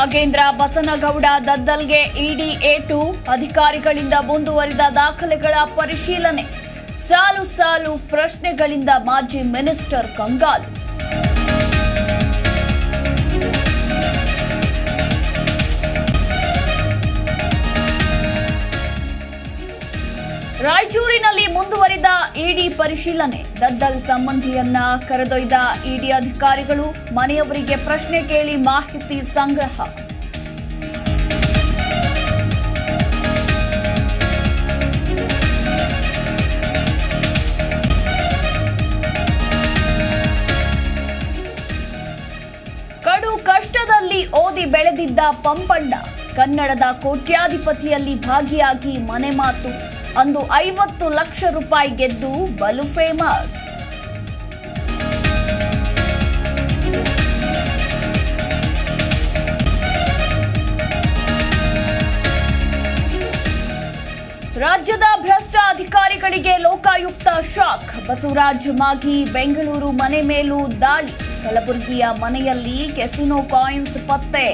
ನಾಗೇಂದ್ರ ಬಸನಗೌಡ ದದ್ದಲ್ಗೆ ಇಡಿ ಏಟು, ಅಧಿಕಾರಿಗಳಿಂದ ಮುಂದುವರಿದ ದಾಖಲೆಗಳ ಪರಿಶೀಲನೆ. ಸಾಲು ಸಾಲು ಪ್ರಶ್ನೆಗಳಿಂದ ಮಾಜಿ ಮಿನಿಸ್ಟರ್ ಕಂಗಾಲು. ರಾಯಚೂರಿನಲ್ಲಿ ಮುಂದುವರಿದ ಇಡಿ ಪರಿಶೀಲನೆ. ದದ್ದಲ್ ಸಂಬಂಧಿಯನ್ನ ಕರೆದೊಯ್ದ ಇಡಿ ಅಧಿಕಾರಿಗಳು ಮನೆಯವರಿಗೆ ಪ್ರಶ್ನೆ ಕೇಳಿ ಮಾಹಿತಿ ಸಂಗ್ರಹ. ಕಡು ಕಷ್ಟದಲ್ಲಿ ಓದಿ ಬೆಳೆದಿದ್ದ ಪಂಪಣ್ಣ ಕನ್ನಡದ ಕೋಟ್ಯಾಧಿಪತಿಯಲ್ಲಿ ಭಾಗಿಯಾಗಿ ಮನೆ ಮಾತು. ಅಂದು 50 ಲಕ್ಷ ರೂಪಾಯಿ ಗೆದ್ದು ಬಲು ಫೇಮಸ್. ರಾಜ್ಯದ ಭ್ರಷ್ಟ ಅಧಿಕಾರಿಗಳಿಗೆ ಲೋಕಾಯುಕ್ತ ಶಾಕ್. ಬಸವರಾಜ್ ಮಾಗಿ ಬೆಂಗಳೂರು ಮನೆ ಮೇಲೂ ದಾಳಿ. ಕಲಬುರಗಿಯ ಮನೆಯಲ್ಲಿ ಕೆಸಿನೋ ಕಾಯಿನ್ಸ್ ಪತ್ತೆ.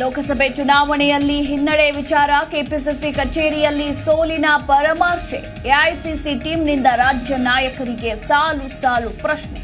ಲೋಕಸಭೆ ಚುನಾವಣೆಯಲ್ಲಿ ಹಿನ್ನಡೆ ವಿಚಾರ. ಕೆಪಿಸಿಸಿ ಕಚೇರಿಯಲ್ಲಿ ಸೋಲಿನ ಪರಾಮರ್ಶೆ. ಎಐಸಿಸಿ ಟೀಮ್ನಿಂದ ರಾಜ್ಯ ನಾಯಕರಿಗೆ ಸಾಲು ಸಾಲು ಪ್ರಶ್ನೆ.